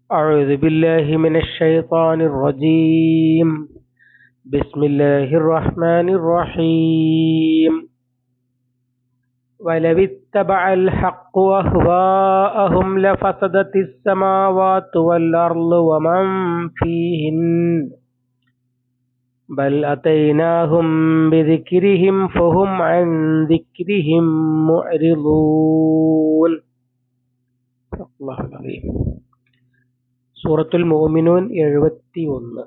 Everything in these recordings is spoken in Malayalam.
أعوذ بالله من الشيطان الرجيم. بسم الله الرحمن الرحيم. ولو اتبع الحق أهواءهم لفسدت السماوات والأرض ومن فيهن بل أتيناهم بذكرهم فهم عن ذكرهم معرضون. صدق الله العظيم. സൂറത്തുൽ മുഅ്മിനൂൻ 71.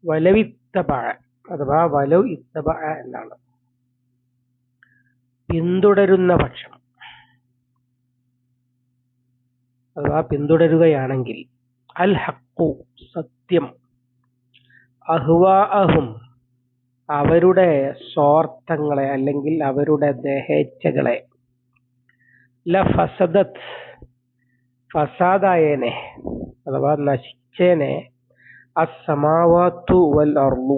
വലവിത്തബഅ അഥവാ വലൗ ഇത്തബഅ എന്നാണ്, പിന്തുടരുന്ന പക്ഷം അഥവാ പിന്തുടരുകയാണെങ്കിൽ, അൽ ഹഖു സത്യം, അഹ്വാഅഹും അവരുടെ സ്വാർത്ഥങ്ങളെ അല്ലെങ്കിൽ അവരുടെ ദേഹേച്ഛകളെ, ലഫസദത് ഫസാദായേനെ അഥവാ നശിച്ചേനെ, അസ്സമാവാത്തു വൽ അർളു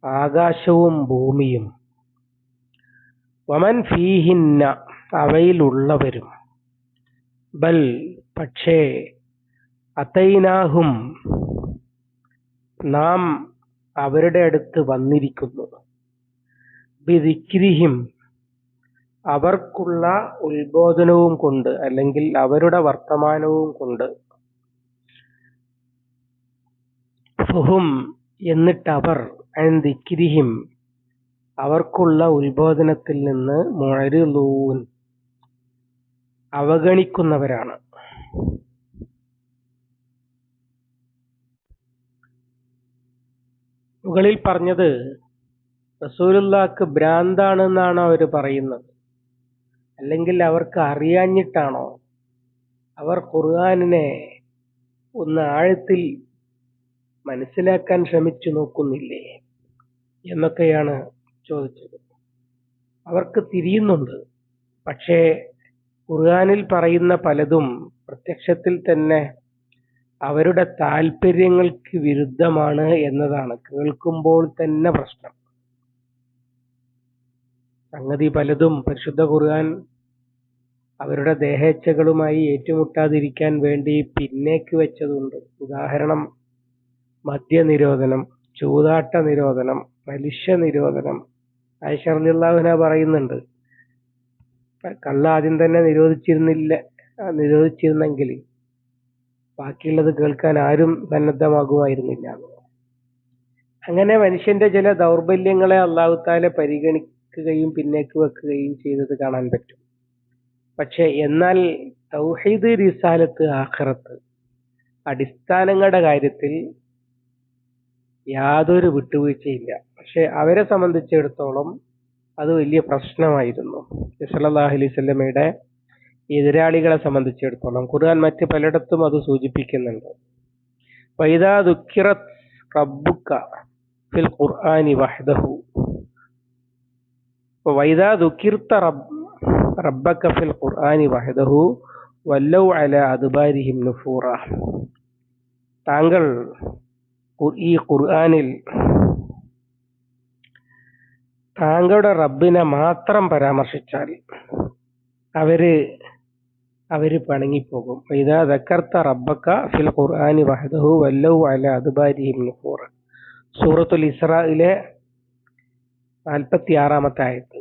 ആകാശവും ഭൂമിയും, വമൻ ഫീഹിന്ന അവയിലുള്ളവരും, ബൽ പക്ഷേ, അതൈനാഹും നാം അവരുടെ അടുത്ത് വന്നിരിക്കുന്നു, ബിദിക്രിഹിം അവർക്കുള്ള ഉത്ബോധനവും കൊണ്ട് അല്ലെങ്കിൽ അവരുടെ വർത്തമാനവും കൊണ്ട്, ഫുഹും എന്നിട്ട് അവർ, അൻ ദിക്രിഹിം അവർക്കുള്ള ഉത്ബോധനത്തിൽ നിന്ന്, മുഅ്രിളൂൻ അവഗണിക്കുന്നവരാണ്. മുകളിൽ പറഞ്ഞത് റസൂലുള്ളാഹിക്ക് ഭ്രാന്താണെന്നാണ് അവർ പറയുന്നത്, അല്ലെങ്കിൽ അവർക്ക് അറിയാഞ്ഞിട്ടാണോ, അവർ ഖുർആനിനെ ഒന്ന് ആഴത്തിൽ മനസ്സിലാക്കാൻ ശ്രമിച്ചു നോക്കുന്നില്ലേ എന്നൊക്കെയാണ് ചോദിച്ചത്. അവർക്ക് തിരിയുന്നുണ്ട്, പക്ഷേ ഖുർആനിൽ പറയുന്ന പലതും പ്രത്യക്ഷത്തിൽ തന്നെ അവരുടെ താല്പര്യങ്ങൾക്ക് വിരുദ്ധമാണ് എന്നതാണ് കേൾക്കുമ്പോൾ തന്നെ പ്രശ്നം. സംഗതി പലതും പരിശുദ്ധ ഖുർആൻ അവരുടെ ദേഹേച്ഛകളുമായി ഏറ്റുമുട്ടാതിരിക്കാൻ വേണ്ടി പിന്നേക്ക് വെച്ചതുണ്ട്. ഉദാഹരണം, മദ്യനിരോധനം, ചൂതാട്ട നിരോധനം, പലിശ നിരോധനം. ആയിഷ റളിയല്ലാഹു അൻഹ പറയുന്നുണ്ട്, കള്ള ആദ്യം തന്നെ നിരോധിച്ചിരുന്നെങ്കിൽ ബാക്കിയുള്ളത് കേൾക്കാൻ ആരും സന്നദ്ധമാകുമായിരുന്നില്ല. അങ്ങനെ മനുഷ്യന്റെ ചില ദൗർബല്യങ്ങളെ അല്ലാഹു തആല പരിഗണിക്കുകയും പിന്നേക്ക് വെക്കുകയും ചെയ്തത് കാണാൻ പറ്റും. പക്ഷെ എന്നാൽ തൗഹീദ്, റിസാലത്ത്, ആഖിറത്ത് അടിസ്ഥാനങ്ങളുടെ കാര്യത്തിൽ യാതൊരു വിട്ടുവീഴ്ചയില്ല. പക്ഷെ അവരെ സംബന്ധിച്ചിടത്തോളം അത് വലിയ പ്രശ്നമായിരുന്നു. സല്ലല്ലാഹു അലൈഹി വസല്ലമയുടെ എതിരാളികളെ സംബന്ധിച്ചിടത്തോളം ഖുർആൻ മറ്റ് പലയിടത്തും അത് സൂചിപ്പിക്കുന്നുണ്ട്. വൈദാ ദുക്കിറത് റബ്ബുക ഫിൽ ഖുർആനി വഹ്ദഹു, വൈദാ ദുക്കിർത റബ്ബക ഫിൽ ഖുർആനി വഹ്ദഹു വല്ലൗ അലാ അദ്ബാരിഹിം നുഫൂറ. താങ്കൾ ഈ ഖുർആനിൽ താങ്കളുടെ റബ്ബിനെ മാത്രം പരാമർശിച്ചാൽ അവര് പിണങ്ങിപ്പോകും. ഇദാ ദക്കർത റബ്ബക ഫിൽ ഖുർആനി വഹ്ദഹു വല്ലൗ അലാ അദ്ബാരിഹിം നുഫൂറ. സൂറത്തുൽ ഇസ്രായിലെ 46-ാമത്തെ ആയത്ത്.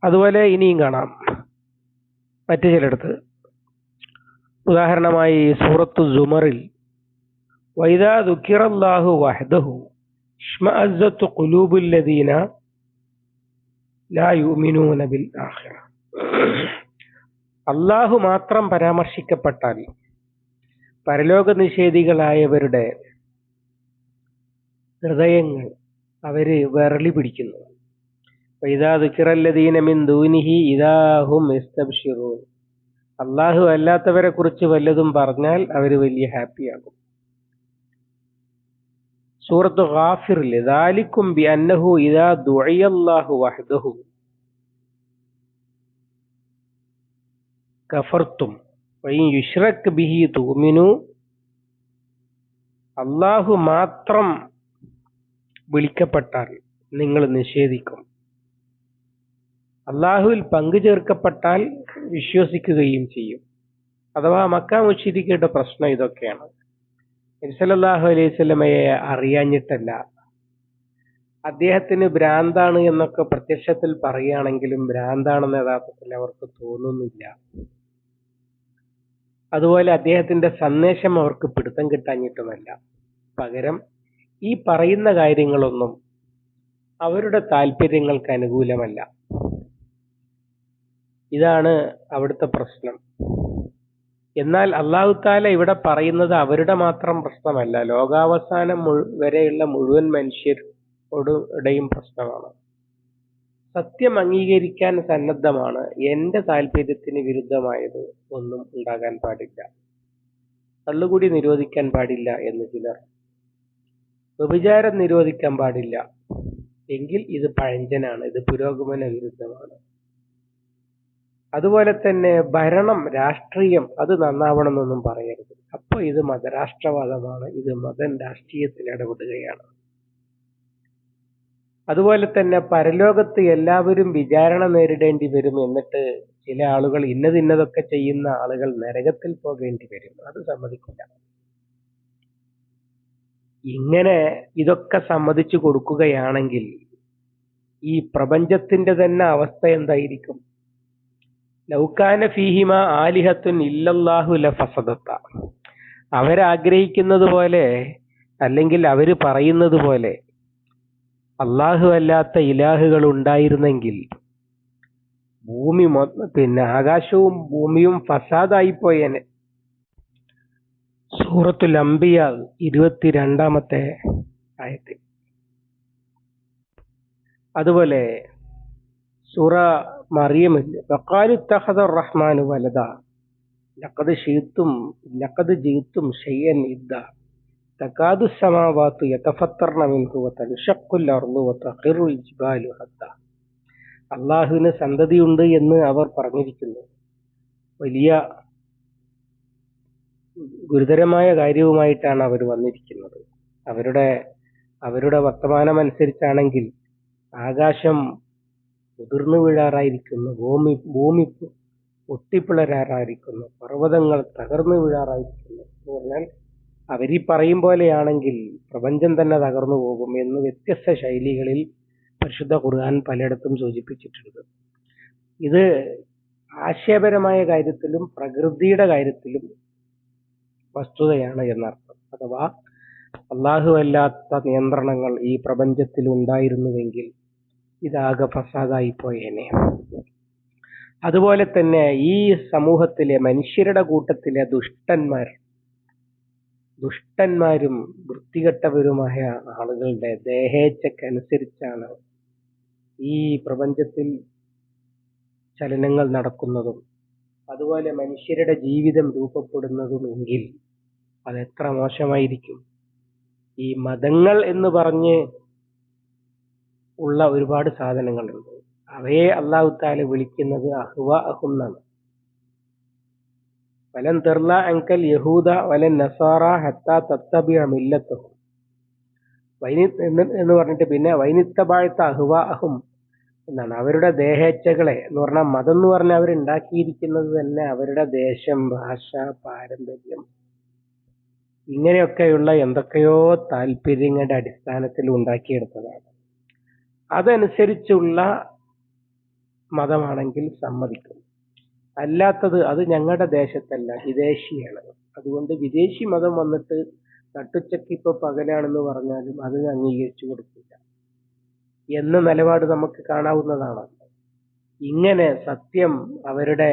അതുപോലെ ഇനിയും കാണാം മറ്റു ചിലയിടത്ത്. ഉദാഹരണമായി സൂറത്തു സുമറിൽ, വൈദാ ദുക്കിറല്ലാഹു വഹ്ദഹു ഇശ്മഅസ്സത് ഖുലൂബുൽ ലദീന ലാ യുഅ്മിനൂന ബിൽ ആഖിറ. അല്ലാഹു മാത്രം പരാമർശിക്കപ്പെട്ടാൽ പരലോക നിഷേധികളായവരുടെ ഹൃദയങ്ങൾ അവര് വിറളി പിടിക്കുന്നു. വൈദാ ദുക്കിറൽ ലദീന മിൻ ദൂനിഹി ഇദാ ഹും യസ്തബ്ശിറൂൻ. അല്ലാഹു അല്ലാത്തവരെ കുറിച്ച് വല്ലതും പറഞ്ഞാൽ അവര് വലിയ ഹാപ്പിയാകും. സൂറത്തു ഗാഫിറിൽ, ദാലികും ബിഅന്നഹു ഇദാ ദുഇയല്ലാഹു വഹ്ദഹു കഫർത്തും വഇൻ യുശ്റക് ബിഹി തുഅ്മിനു. അല്ലാഹു മാത്രം വിളിക്കപ്പെട്ടാൽ നിങ്ങൾ നിഷേധിക്കും, അള്ളാഹുവിൽ പങ്കു ചേർക്കപ്പെട്ടാൽ വിശ്വസിക്കുകയും ചെയ്യും. അഥവാ മക്ക മുശ്രിക്കുകളുടെ പ്രശ്നം ഇതൊക്കെയാണ്. നബി സല്ലല്ലാഹു അലൈഹി വസല്ലമയെ അറിയാഞ്ഞിട്ടല്ല, അദ്ദേഹത്തിന് ഭ്രാന്താണ് എന്നൊക്കെ പ്രത്യക്ഷത്തിൽ പറയുകയാണെങ്കിലും ഭ്രാന്താണെന്ന് യഥാർത്ഥത്തിൽ അവർക്ക് തോന്നുന്നില്ല. അതുപോലെ അദ്ദേഹത്തിന്റെ സന്ദേശം അവർക്ക് പിടുത്തം കിട്ടാഞ്ഞിട്ടുമല്ല. പകരം ഈ പറയുന്ന കാര്യങ്ങളൊന്നും അവരുടെ താല്പര്യങ്ങൾക്ക് അനുകൂലമല്ല. ഇതാണ് അവിടുത്തെ പ്രശ്നം. എന്നാൽ അല്ലാഹു തആല ഇവിടെ പറയുന്നത് അവരുടെ മാത്രം പ്രശ്നമല്ല, ലോകാവസാനം വരെയുള്ള മുഴുവൻ മനുഷ്യരുടെയും പ്രശ്നമാണ്. സത്യം അംഗീകരിക്കാൻ സന്നദ്ധമാണ്. എന്റെ താല്പര്യത്തിന് വിരുദ്ധമായത് ഒന്നും ഉണ്ടാകാൻ പാടില്ല. കള്ളുകുടി നിരോധിക്കാൻ പാടില്ല എന്ന് ചിലർ, വ്യഭിചാരം നിരോധിക്കാൻ പാടില്ല എങ്കിൽ ഇത് പഴഞ്ചനാണ്, ഇത് പുരോഗമന വിരുദ്ധമാണ്. അതുപോലെ തന്നെ ഭരണം, രാഷ്ട്രീയം അത് നന്നാവണമെന്നൊന്നും പറയരുത്. അപ്പൊ ഇത് മതരാഷ്ട്രവാദമാണ്, ഇത് മതം രാഷ്ട്രീയത്തിൽ ഇടപെടുകയാണ്. അതുപോലെ തന്നെ പരലോകത്ത് എല്ലാവരും വിചാരണ നേരിടേണ്ടി വരും, എന്നിട്ട് ചില ആളുകൾ ഇന്നതൊക്കെ ചെയ്യുന്ന ആളുകൾ നരകത്തിൽ പോകേണ്ടി വരും, അത് സമ്മതിക്കില്ല. ഇങ്ങനെ ഇതൊക്കെ സമ്മതിച്ചു കൊടുക്കുകയാണെങ്കിൽ ഈ പ്രപഞ്ചത്തിന്റെ തന്നെ അവസ്ഥ എന്തായിരിക്കും? ലൗകാന ഫീഹിമ ആലിഹത്തുൻ ഇല്ലല്ലാഹു ലഫസദത്ത. അവരാഗ്രഹിക്കുന്നത് പോലെ അല്ലെങ്കിൽ അവര് പറയുന്നത് പോലെ അള്ളാഹു അല്ലാത്ത ഇലാഹുകൾ ഉണ്ടായിരുന്നെങ്കിൽ ഭൂമി ആകാശവും ഭൂമിയും ഫസാദായി പോയേനെ. സൂറത്തുൽ അംബിയ 22-ാമത്തെ ആയത്തിൽ. അതുപോലെ സൂറ മറിയമിൽ വഖാലു ഇത്തഖദ റഹ്മാനു വലദ ലഖദ് ജിഇതും ശൈഅൻ ഇദ്ദ തകാദു സമാവാതു യതഫത്തർന മിൻഹു വതൻഷഖുൽ അർളു വതഖിറുൽ ജിബാലു ഹദ്ദ. അള്ളാഹുവിന് സന്തതിയുണ്ട് എന്ന് അവർ പറഞ്ഞിരിക്കുന്നു. വലിയ ഗുരുതരമായ കാര്യവുമായിട്ടാണ് അവർ വന്നിരിക്കുന്നത്. അവരുടെ വർത്തമാനം അനുസരിച്ചാണെങ്കിൽ ആകാശം ഉതിർന്നു വീഴാറായിരിക്കുന്നു, ഭൂമി പൊട്ടിപ്പിളരാറായിരിക്കുന്നു, പർവ്വതങ്ങൾ തകർന്നു വീഴാറായിരിക്കുന്നു എന്ന് പറഞ്ഞാൽ അവരീ പറയും പോലെയാണെങ്കിൽ പ്രപഞ്ചം തന്നെ തകർന്നു പോകും എന്ന് വ്യത്യസ്ത ശൈലികളിൽ പരിശുദ്ധ ഖുർആൻ പലയിടത്തും സൂചിപ്പിച്ചിട്ടുണ്ട്. ഇത് ആശയപരമായ കാര്യത്തിലും പ്രകൃതിയുടെ കാര്യത്തിലും വസ്തുതയാണ് എന്നർത്ഥം. അഥവാ അള്ളാഹു അല്ലാത്ത നിയന്ത്രണങ്ങൾ ഈ പ്രപഞ്ചത്തിൽ ഉണ്ടായിരുന്നുവെങ്കിൽ ഇതാകെ ഫസാദായി പോയേനെ. അതുപോലെ തന്നെ ഈ സമൂഹത്തിലെ മനുഷ്യരുടെ കൂട്ടത്തിലെ ദുഷ്ടന്മാരും വൃത്തികെട്ടവരുമായ ആളുകളുടെ ദേഹേച്ഛക്കനുസരിച്ചാണ് ഈ പ്രപഞ്ചത്തിൽ ചലനങ്ങൾ നടക്കുന്നതും അതുപോലെ മനുഷ്യരുടെ ജീവിതം രൂപപ്പെടുന്നതുമെങ്കിൽ അതെത്ര മോശമായിരിക്കും. ഈ മതങ്ങൾ എന്ന് പറഞ്ഞ് ഉള്ള ഒരുപാട് സാധനങ്ങളുണ്ട്. അവയെ അല്ലാഹു തആല വിളിക്കുന്നത് അഹ്വാഅഹും എന്നാണ്. വലൻ തർല അൻകൽ യഹൂദ വലൻ നസാറ ഹത്താ തത്തബിഅ മില്ലത്തഹും എന്ന് പറഞ്ഞിട്ട് പിന്നെ വൈനിത്തബഅത അഹ്വാഅഹും എന്നാണ്. അവരുടെ ദേഹേച്ഛകളെ എന്ന് പറഞ്ഞാൽ മതം എന്ന് പറഞ്ഞാൽ അവരുണ്ടാക്കിയിരിക്കുന്നത് തന്നെ അവരുടെ ദേശം, ഭാഷ, പാരമ്പര്യം ഇങ്ങനെയൊക്കെയുള്ള എന്തൊക്കെയോ താല്പര്യങ്ങളുടെ അടിസ്ഥാനത്തിൽ ഉണ്ടാക്കിയെടുത്തതാണ്. അതനുസരിച്ചുള്ള മതമാണെങ്കിൽ സമ്മതിക്കും. അല്ലാത്തത് അത് ഞങ്ങളുടെ ദേശത്തല്ല, വിദേശിയാണ്, അതുകൊണ്ട് വിദേശി മതം വന്നിട്ട് നട്ടുച്ചയ്ക്ക് ഇപ്പൊ പകലാണെന്ന് പറഞ്ഞാലും അത് അംഗീകരിച്ചു കൊടുക്കില്ല എന്ന നിലപാട് നമുക്ക് കാണാവുന്നതാണ്. ഇങ്ങനെ സത്യം അവരുടെ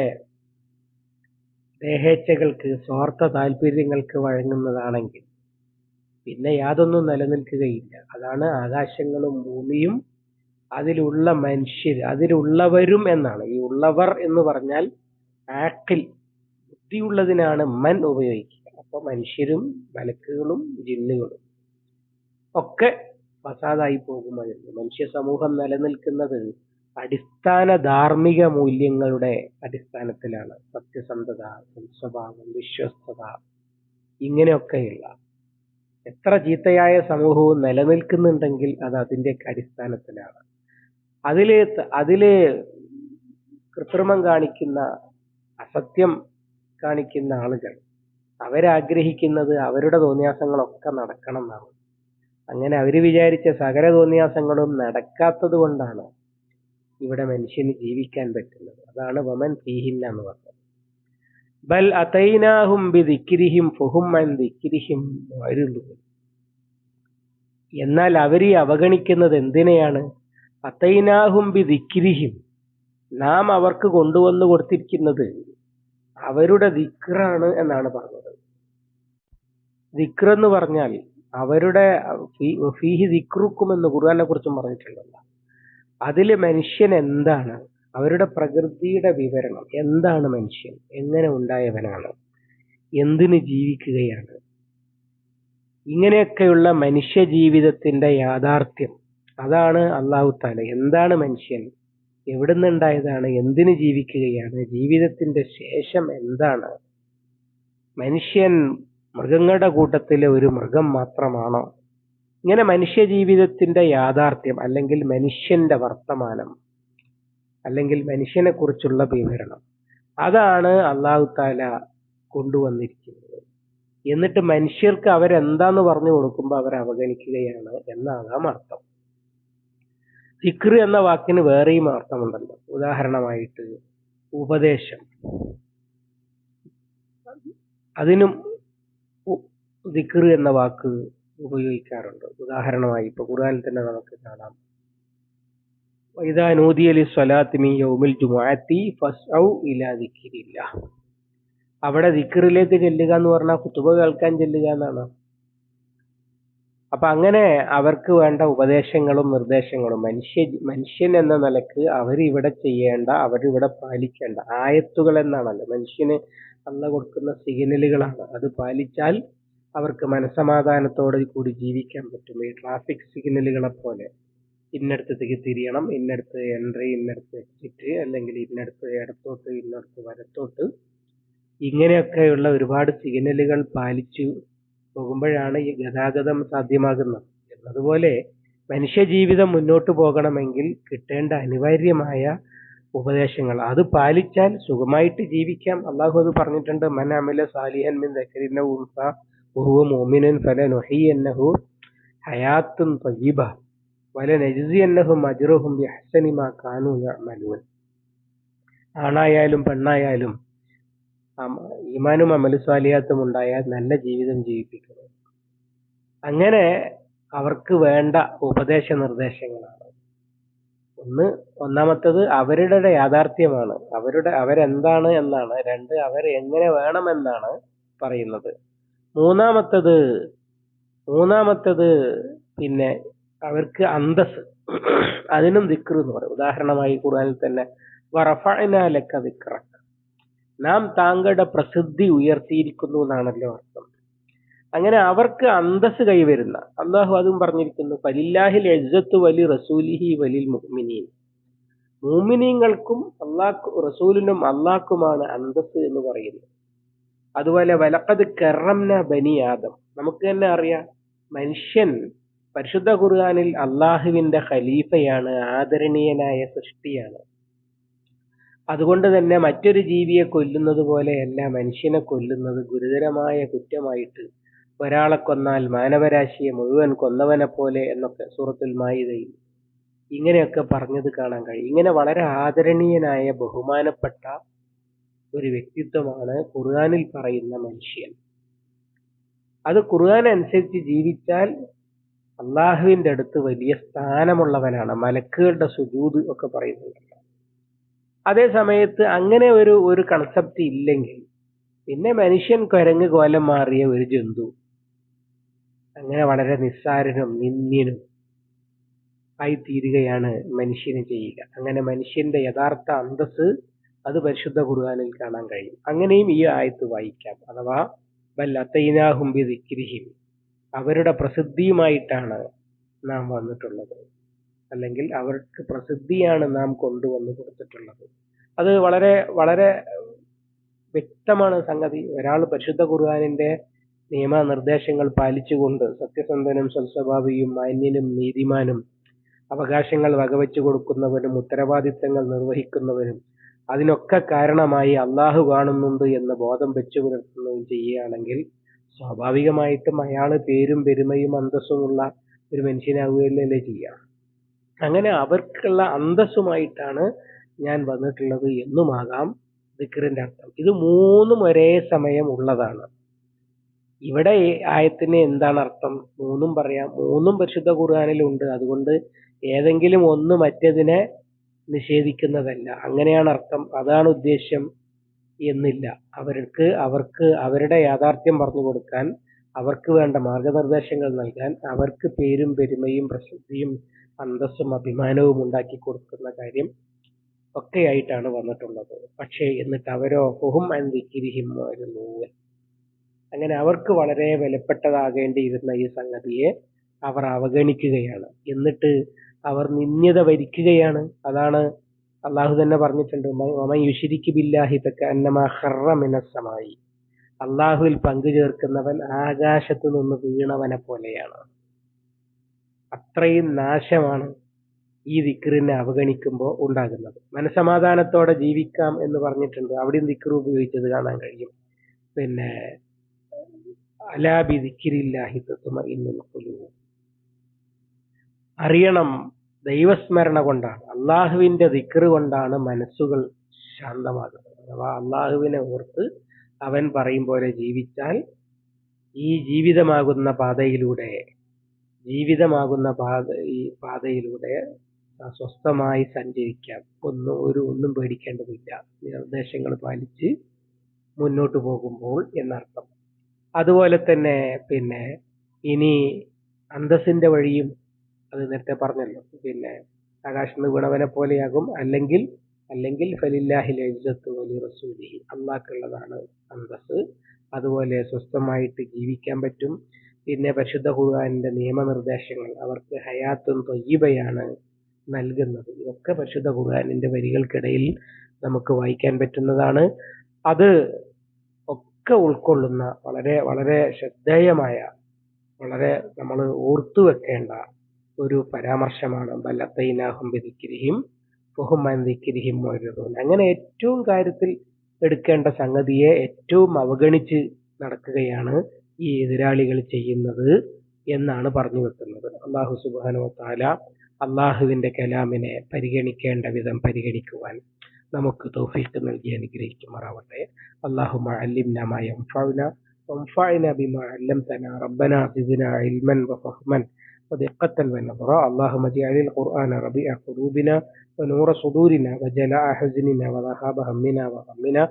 ദേഹേച്ഛകൾക്ക്, സ്വാർത്ഥ താല്പര്യങ്ങൾക്ക് വഴങ്ങുന്നതാണെങ്കിൽ പിന്നെ യാതൊന്നും നിലനിൽക്കുകയില്ല. അതാണ് ആകാശങ്ങളും ഭൂമിയും അതിലുള്ള മനുഷ്യർ, അതിലുള്ളവരും എന്നാണ്. ഈ ഉള്ളവർ എന്ന് പറഞ്ഞാൽ ആഖിൽ, ബുദ്ധിയുള്ളതിനാണ് മൻ ഉപയോഗിക്കുക. അപ്പൊ മനുഷ്യരും മലക്കുകളും ജിന്നുകളും ഒക്കെ ഫസാദായി പോകുമായിരുന്നു. മനുഷ്യ സമൂഹം നിലനിൽക്കുന്നത് അടിസ്ഥാന ധാർമ്മിക മൂല്യങ്ങളുടെ അടിസ്ഥാനത്തിലാണ്. സത്യസന്ധത, സ്വഭാവം, വിശ്വസ്തത ഇങ്ങനെയൊക്കെയുള്ള എത്ര ചീത്തയായ സമൂഹവും നിലനിൽക്കുന്നുണ്ടെങ്കിൽ അത് അതിൻ്റെയൊക്കെ അടിസ്ഥാനത്തിലാണ്. അതില് കൃത്രിമം കാണിക്കുന്ന, അസത്യം കാണിക്കുന്ന ആളുകൾ അവരാഗ്രഹിക്കുന്നത് അവരുടെ തോന്നിയാസങ്ങളൊക്കെ നടക്കണം എന്നാണ്. അങ്ങനെ അവർ വിചാരിച്ച സകല തോന്നിയാസങ്ങളും നടക്കാത്തത് കൊണ്ടാണ് ഇവിടെ മനുഷ്യന് ജീവിക്കാൻ പറ്റുന്നത്. അതാണ് വമൻ ഫീഹിന്ന എന്ന് പറഞ്ഞത്. ബൽ അതൈനാഹും ബിദിക്രിഹിം ഫഹും അൻ ദിക്രിഹിം മുഅ്രിദൂൻ. എന്നാൽ അവർ ഈ അവഗണിക്കുന്നത് എന്തിനെയാണ്? അതൈനാഹും ബിദിക്രിഹിം, നാം അവർക്ക് കൊണ്ടുവന്നു കൊടുത്തിരിക്കുന്നത് അവരുടെ ദിക്റാണ് എന്നാണ് പറഞ്ഞത്. ദിക്ർ എന്ന് പറഞ്ഞാൽ അവരുടെ ഫീഹി ദിക്റുക്കും എന്ന് ഖുർആനെ കുറിച്ചും പറഞ്ഞിട്ടുണ്ടല്ലോ. അതിൽ മനുഷ്യൻ എന്താണ്, അവരുടെ പ്രകൃതിയുടെ വിവരണം എന്താണ്, മനുഷ്യൻ എങ്ങനെ ഉണ്ടായവനാണ്, എന്തിന് ജീവിക്കുകയാണ്, ഇങ്ങനെയൊക്കെയുള്ള മനുഷ്യ ജീവിതത്തിന്റെ യാഥാർത്ഥ്യം അതാണ് അല്ലാഹു തആല. എന്താണ് മനുഷ്യൻ, എവിടുന്നുണ്ടായതാണ്, എന്തിന് ജീവിക്കുകയാണ്, ജീവിതത്തിന്റെ ശേഷം എന്താണ്, മനുഷ്യൻ മൃഗങ്ങളുടെ കൂട്ടത്തിലെ ഒരു മൃഗം മാത്രമാണോ, ഇങ്ങനെ മനുഷ്യ ജീവിതത്തിന്റെ യാഥാർത്ഥ്യം അല്ലെങ്കിൽ മനുഷ്യന്റെ വർത്തമാനം അല്ലെങ്കിൽ മനുഷ്യനെ കുറിച്ചുള്ള വിവരണം അതാണ് അല്ലാഹു തആല കൊണ്ടുവന്നിരിക്കുന്നത്. എന്നിട്ട് മനുഷ്യർക്ക് അവരെന്താന്ന് പറഞ്ഞു കൊടുക്കുമ്പോൾ അവർ അവഗണിക്കുകയാണ് എന്നാകാം അർത്ഥം. ദിക്ർ എന്ന വാക്കിന് വേറെയും അർത്ഥമുണ്ടല്ലോ. ഉദാഹരണമായിട്ട് ഉപദേശം, അതിനും ദിക്ർ എന്ന വാക്ക് ഉപയോഗിക്കാറുണ്ട്. ഉദാഹരണമായി ഇപ്പൊ ഖുർആനിൽ തന്നെ നമുക്ക് കാണാം, വഇദാ നൂദിയ ലിസ്സലാത്തി മിൻ യൗമിൽ ജുമുഅത്തി ഫസ്ഔ ഇലാ ദിക്രില്ലാഹ്. അവിടെ ദിക്റിലേക്ക് ചെല്ലുക എന്ന് പറഞ്ഞാൽ ഖുതുബ കേൾക്കാൻ ചെല്ലുക എന്നാണ്. അപ്പൊ അങ്ങനെ അവർക്ക് വേണ്ട ഉപദേശങ്ങളും നിർദ്ദേശങ്ങളും മനുഷ്യൻ എന്ന നിലക്ക് അവരിവിടെ ചെയ്യേണ്ട, അവരിവിടെ പാലിക്കേണ്ട ആയത്തുകൾ എന്നാണല്ലോ. മനുഷ്യന് അള്ളാഹ് കൊടുക്കുന്ന സിഗ്നലുകളാണ്. അത് പാലിച്ചാൽ അവർക്ക് മനസ്സമാധാനത്തോടെ കൂടി ജീവിക്കാൻ പറ്റും. ഈ ട്രാഫിക് സിഗ്നലുകളെ പോലെ ഇന്നടത്തേക്ക് തിരിയണം, ഇന്നടത്ത് എൻട്രി, ഇന്നടത്ത് എക്സിറ്റ്, അല്ലെങ്കിൽ ഇന്നടത്ത് ഇടത്തോട്ട്, ഇന്നടത്ത് വലത്തോട്ട്, ഇങ്ങനെയൊക്കെയുള്ള ഒരുപാട് സിഗ്നലുകൾ പാലിച്ചു പോകുമ്പോഴാണ് ഈ ഗതാഗതം സാധ്യമാകുന്നത്. എന്നതുപോലെ മനുഷ്യ ജീവിതം മുന്നോട്ട് പോകണമെങ്കിൽ കിട്ടേണ്ട അനിവാര്യമായ ഉപദേശങ്ങൾ അത് പാലിച്ചാൽ സുഖമായിട്ട് ജീവിക്കാം. അള്ളാഹു അത് പറഞ്ഞിട്ടുണ്ട്, മൻ അമില സാലിഹൻ മിൻ ദക്കരിൻ ഔ ഉൻസ വഹുവ മുഅ്മിനുൻ ഫലനുഹ്യിയന്നഹു ഹയാത്തുൻ ത്വയ്യിബ വലനജ്സിയന്നഹും അജ്റഹും ബിഅഹ്സനി മാ കാനൂ യഅമലൂൻ. ആണായാലും പെണ്ണായാലും ഈമാനും അമലു സ്വാലിഹാത്തും ഉണ്ടായാൽ നല്ല ജീവിതം ജീവിപ്പിക്കുന്നത്. അങ്ങനെ അവർക്ക് വേണ്ട ഉപദേശ നിർദ്ദേശങ്ങളാണ്. ഒന്നാമത്തത് അവരുടെ യാഥാർത്ഥ്യമാണ്, അവരെന്താണ് എന്നാണ്. രണ്ട്, അവരെങ്ങനെ വേണമെന്നാണ് പറയുന്നത്. മൂന്നാമത്തത് പിന്നെ അവർക്ക് അന്തസ്, അതിനും ദിക്ർ എന്ന് പറയും. ഉദാഹരണമായി ഖുർആനിൽ തന്നെ വറഫഅനാ ലക ദിക്റക, നാം താങ്കളുടെ പ്രസിദ്ധി ഉയർത്തിയിരിക്കുന്നു എന്നാണല്ലോ അർത്ഥം. അങ്ങനെ അവർക്ക് അന്തസ് കൈവരുന്ന, അള്ളാഹു അതും പറഞ്ഞിരിക്കുന്നു, ഫലില്ലാഹിൽ ഇസ്സത്തു വലി റസൂലിഹി വലിൽ മുഅ്മിനീൻ. മുഅ്മിനീങ്ങൾക്കും റസൂലിനും അള്ളാഹ്ക്കുമാണ് അന്തസ് എന്ന് പറയുന്നത്. അതുപോലെ വലഖദ് കറംന ബനി ആദം, നമുക്ക് തന്നെ അറിയാം മനുഷ്യൻ പരിശുദ്ധ ഖുർആനിൽ അള്ളാഹുവിന്റെ ഖലീഫയാണ്, ആദരണീയനായ സൃഷ്ടിയാണ്. അതുകൊണ്ട് തന്നെ മറ്റൊരു ജീവിയെ കൊല്ലുന്നത് പോലെയല്ല മനുഷ്യനെ കൊല്ലുന്നത് ഗുരുതരമായ കുറ്റമായിട്ട്. ഒരാളെ കൊന്നാൽ മാനവരാശിയെ മുഴുവൻ കൊന്നവനെ പോലെ എന്നൊക്കെ സൂറത്തുൽ മാഇദയിൽ ഇങ്ങനെയൊക്കെ പറഞ്ഞത് കാണാൻ കഴിയും. ഇങ്ങനെ വളരെ ആദരണീയനായ ബഹുമാനപ്പെട്ട ഒരു വ്യക്തിത്വമാണ് ഖുർആനിൽ പറയുന്ന മനുഷ്യൻ. അത് ഖുർആൻ അനുസരിച്ച് ജീവിച്ചാൽ അള്ളാഹുവിന്റെ അടുത്ത് വലിയ സ്ഥാനമുള്ളവനാണ്. മലക്കുകളുടെ സുജൂദ് ഒക്കെ പറയുന്നുണ്ടല്ലോ. അതേ സമയത്ത് അങ്ങനെ ഒരു കൺസെപ്റ്റ് ഇല്ലെങ്കിൽ പിന്നെ മനുഷ്യൻ കുരങ്ങ് കോലം മാറിയ ഒരു ജന്തു, അങ്ങനെ വളരെ നിസ്സാരനും നിന്ദ്യനും ആയി തീരുകയാണ് മനുഷ്യന് ചെയ്യുക. അങ്ങനെ മനുഷ്യന്റെ യഥാർത്ഥ അന്തസ് അത് പരിശുദ്ധ ഖുർആനിൽ കാണാൻ കഴിയും. അങ്ങനെയും ഈ ആയത്ത് വായിക്കാം. അഥവാ ബൽ അതൈനാഹും ബിദിക്രിഹിം, അവരുടെ പ്രസിദ്ധിയുമായിട്ടാണ് നാം വന്നിട്ടുള്ളത്, അല്ലെങ്കിൽ അവർക്ക് പ്രസിദ്ധിയാണ് നാം കൊണ്ടുവന്ന് കൊടുത്തിട്ടുള്ളത്. അത് വളരെ വളരെ വ്യക്തമാണ് സംഗതി. ഒരാൾ പരിശുദ്ധ ഖുർആനിന്റെ നിയമനിർദ്ദേശങ്ങൾ പാലിച്ചുകൊണ്ട് സത്യസന്ധനും സൽസ്വഭാവിയും മാന്യനും നീതിമാനും അവകാശങ്ങൾ വകവെച്ചു കൊടുക്കുന്നവനും ഉത്തരവാദിത്തങ്ങൾ നിർവഹിക്കുന്നവനും അതിനൊക്കെ കാരണമായി അള്ളാഹു കാണുന്നുണ്ട് എന്ന ബോധം വെച്ചു പുലർത്തുകയും ചെയ്യുകയാണെങ്കിൽ സ്വാഭാവികമായിട്ടും അയാള് പേരും പെരുമയും അന്തസ്സുമുള്ള ഒരു മനുഷ്യനാവുകയല്ലേ ചെയ്യുക. അങ്ങനെ അവർക്കുള്ള അന്തസ്സുമായിട്ടാണ് ഞാൻ വന്നിട്ടുള്ളത് എന്നുമാകാം ദിക്റിന്റെ അർത്ഥം. ഇത് മൂന്നും ഒരേ സമയം ഉള്ളതാണ്. ഇവിടെ ഈ ആയത്തിന് എന്താണ് അർത്ഥം? മൂന്നും പറയാം. മൂന്നും പരിശുദ്ധ ഖുർആനിലുണ്ട്. അതുകൊണ്ട് ഏതെങ്കിലും ഒന്ന് മറ്റേതിനെ നിഷേധിക്കുന്നതല്ല. അങ്ങനെയാണ് അർത്ഥം, അതാണ് ഉദ്ദേശ്യം എന്നില്ല. അവർക്ക് അവരുടെ യാഥാർത്ഥ്യം പറഞ്ഞു കൊടുക്കാൻ, അവർക്ക് വേണ്ട മാർഗനിർദ്ദേശങ്ങൾ നൽകാൻ, അവർക്ക് പേരും പെരുമയും പ്രസിദ്ധിയും അന്തസ്സും അഭിമാനവും ഉണ്ടാക്കി കൊടുക്കുന്ന കാര്യം ഒക്കെയായിട്ടാണ് വന്നിട്ടുള്ളത്. പക്ഷേ എന്നിട്ട് അവരോ ഹും അൻ ദിക്രിഹിം മുഅ്രിദൂൻ. അങ്ങനെ അവർക്ക് വളരെ വിലപ്പെട്ടതാകേണ്ടിയിരുന്ന ഈ സംഗതിയെ അവർ അവഗണിക്കുകയാണ്. എന്നിട്ട് അവർ നിന്ദ്യത വരിക്കുകയാണ്. അതാണ് അള്ളാഹു തന്നെ പറഞ്ഞിട്ടുണ്ട്, വമൻ യുശ്രിക് ബില്ലാഹി ഫകഅന്നമാ ഖറ മിനസ് സമായി. അള്ളാഹുവിൽ പങ്കു ചേർക്കുന്നവൻ ആകാശത്തു നിന്ന് വീണവനെ പോലെയാണ്. അത്രയും നാശമാണ് ഈ ദിക്റിനെ അവഗണിക്കുമ്പോൾ ഉണ്ടാകുന്നത്. മനസമാധാനത്തോടെ ജീവിക്കാം എന്ന് പറഞ്ഞിട്ടുണ്ട്. അവിടെയും ദിക്ർ ഉപയോഗിച്ചത് കാണാൻ കഴിയും. പിന്നെ അലാ ബി ദിക്രില്ലാഹി തത്മഇന്നുൽ ഖുലൂബ്. അറിയണം, ദൈവസ്മരണ കൊണ്ടാണ്, അള്ളാഹുവിന്റെ ദിക്ർ കൊണ്ടാണ് മനസ്സുകൾ ശാന്തമാകുന്നത്. അഥവാ അള്ളാഹുവിനെ ഓർത്ത് അവൻ പറയും പോലെ ജീവിച്ചാൽ ഈ ജീവിതമാകുന്ന പാതയിലൂടെ സ്വസ്ഥമായി സഞ്ചരിക്കാം. ഒന്നും പേടിക്കേണ്ടതില്ല, നിർദ്ദേശങ്ങൾ പാലിച്ച് മുന്നോട്ട് പോകുമ്പോൾ എന്നർത്ഥം. അതുപോലെ തന്നെ പിന്നെ ഇനി അന്തസ്സിന്റെ വഴിയും അത് നേരത്തെ പറഞ്ഞല്ലോ. പിന്നെ ആകാശത്ത് നിന്ന് വീണവനെ പോലെയാകും. അല്ലെങ്കിൽ ഫലില്ലാഹിൽ ഇസ്സത്തു വലി റസൂലിഹി, അള്ളാഹ്ക്കുള്ളതാണ് അന്തസ്. അതുപോലെ സ്വസ്ഥമായിട്ട് ജീവിക്കാൻ പറ്റും. പിന്നെ പരിശുദ്ധ ഖുർആനിന്റെ നിയമനിർദ്ദേശങ്ങൾ അവർക്ക് ഹയാത്തുൻ ത്വയ്യിബയാണ് നൽകുന്നത്. ഇതൊക്കെ പരിശുദ്ധ ഖുർആനിന്റെ വരികൾക്കിടയിൽ നമുക്ക് വായിക്കാൻ പറ്റുന്നതാണ്. അത് ഒക്കെ ഉൾക്കൊള്ളുന്ന വളരെ വളരെ ശ്രദ്ധേയമായ, വളരെ നമ്മൾ ഓർത്തു വെക്കേണ്ട ഒരു പരാമർശമാണ് ബലത്തൈനാഹും ബിദിക്രിഹിം ഫഹും അൻ ദിക്രിഹിം മുഅ്രിദൂൻ. അങ്ങനെ ഏറ്റവും കാര്യത്തിൽ എടുക്കേണ്ട സംഗതിയെ ഏറ്റവും അവഗണിച്ച് നടക്കുകയാണ് ഈ എതിരാളികൾ ചെയ്യുന്നത് എന്നാണ് പറഞ്ഞു വെക്കുന്നത്. അല്ലാഹു സുബ്ഹാനഹു വ തആല അള്ളാഹുവിന്റെ കലാമിനെ പരിഗണിക്കേണ്ട വിധം പരിഗണിക്കുവാൻ നമുക്ക് തൗഫീഖ് നൽകി അനുഗ്രഹിക്കുമാറാവട്ടെ. اللهم علمنا ما ينفعنا وانفعنا بما علمتنا. ربنا زدنا علما وفهما ودقة ونظرا. اللهم اجعل القرآن ربيع قلوبنا ونور صدورنا وجلاء حزننا وذهاب همنا وغمنا.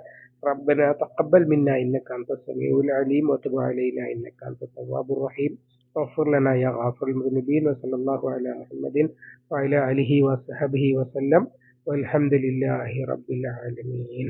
ربنا تقبل منا إنك أنت السميع العليم وتب علينا إنك أنت التواب الرحيم. واغفر لنا يا غافر المذنبين. وصلى الله على محمد وعلى آله وصحبه وسلم والحمد لله رب العالمين.